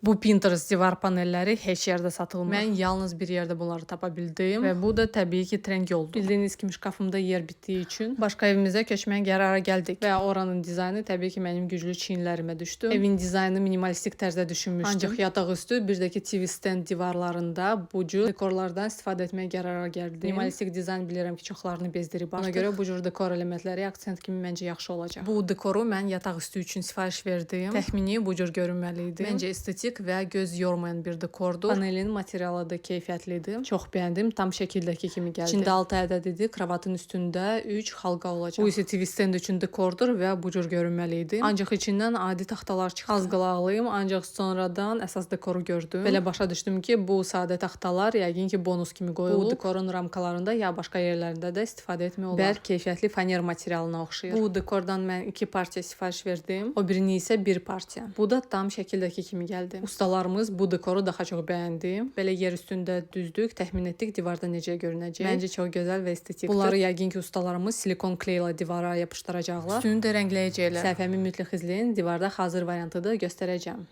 Bu Pinterest divar panelləri heç yerdə satılmır. Mən yalnız bir yerdə bunları tapa bildim və bu da təbii ki Trendyoldur. Bildiyiniz kimi şkafımda yer bitdiyi üçün başqa evimizə köçməyə qərara gəldik və oranın dizaynı təbii ki mənim güclü çiyinlərimə düşdü. Evin dizaynı minimalistik tərzdə düşünmüşdüm. Ancaq yataq üstü bir də ki TV stand divarlarında bu cür dekorlardan istifadə etməyə qərara gəldim. Minimalistik dizayn bilirəm ki çoxlarını bezdirib. Ona görə bu cür dekor elementləri aksent kimi məncə yaxşı olacaq. Bu dekoru mən yataq üstü üçün sifariş verdim. Təxmini bu cür görünməli idi. Məncə estetik və göz yormayan bir dekordur. Panelin materialı da keyfiyyətlidir. Çox bəyəndim. Tam şəkildəki kimi gəldi. İçində 6 ədəd idi. Kravatın üstündə 3 halqa olacaq. Bu isə TV stand üçün dekordur və bu cür görünməli idi. Ancaq içindən adi taxtalar çıxdı. Az qılaqlıyım, ancaq sonradan əsas dekoru gördüm. Belə başa düşdüm ki, bu sadə taxtalar yəqin ki bonus kimi qoyulub. Bu dekorun ramkalarında ya başqa yerlərində də istifadə etmək olar. Bərk keyfiyyətli faner materialına oxşayır. Bu dekordan mən 2 partiya sifariş verdim. O birini isə 1 partiya. Bu da tam şəkildəki kimi gəldi. Ustalarımız bu dekoru daha çox bəyəndi. Belə yer üstündə düzdük, təxmin etdik divarda necə görünəcək. Məncə çox gözəl və estetikdir. Bunları yəqin ki ustalarımız silikon kley ilə divara yapışdıracaqlar. Üstünü də rəngləyəcəklər. Səhifəmi mütləq izləyin. Divarda hazır variantı da göstərəcəm.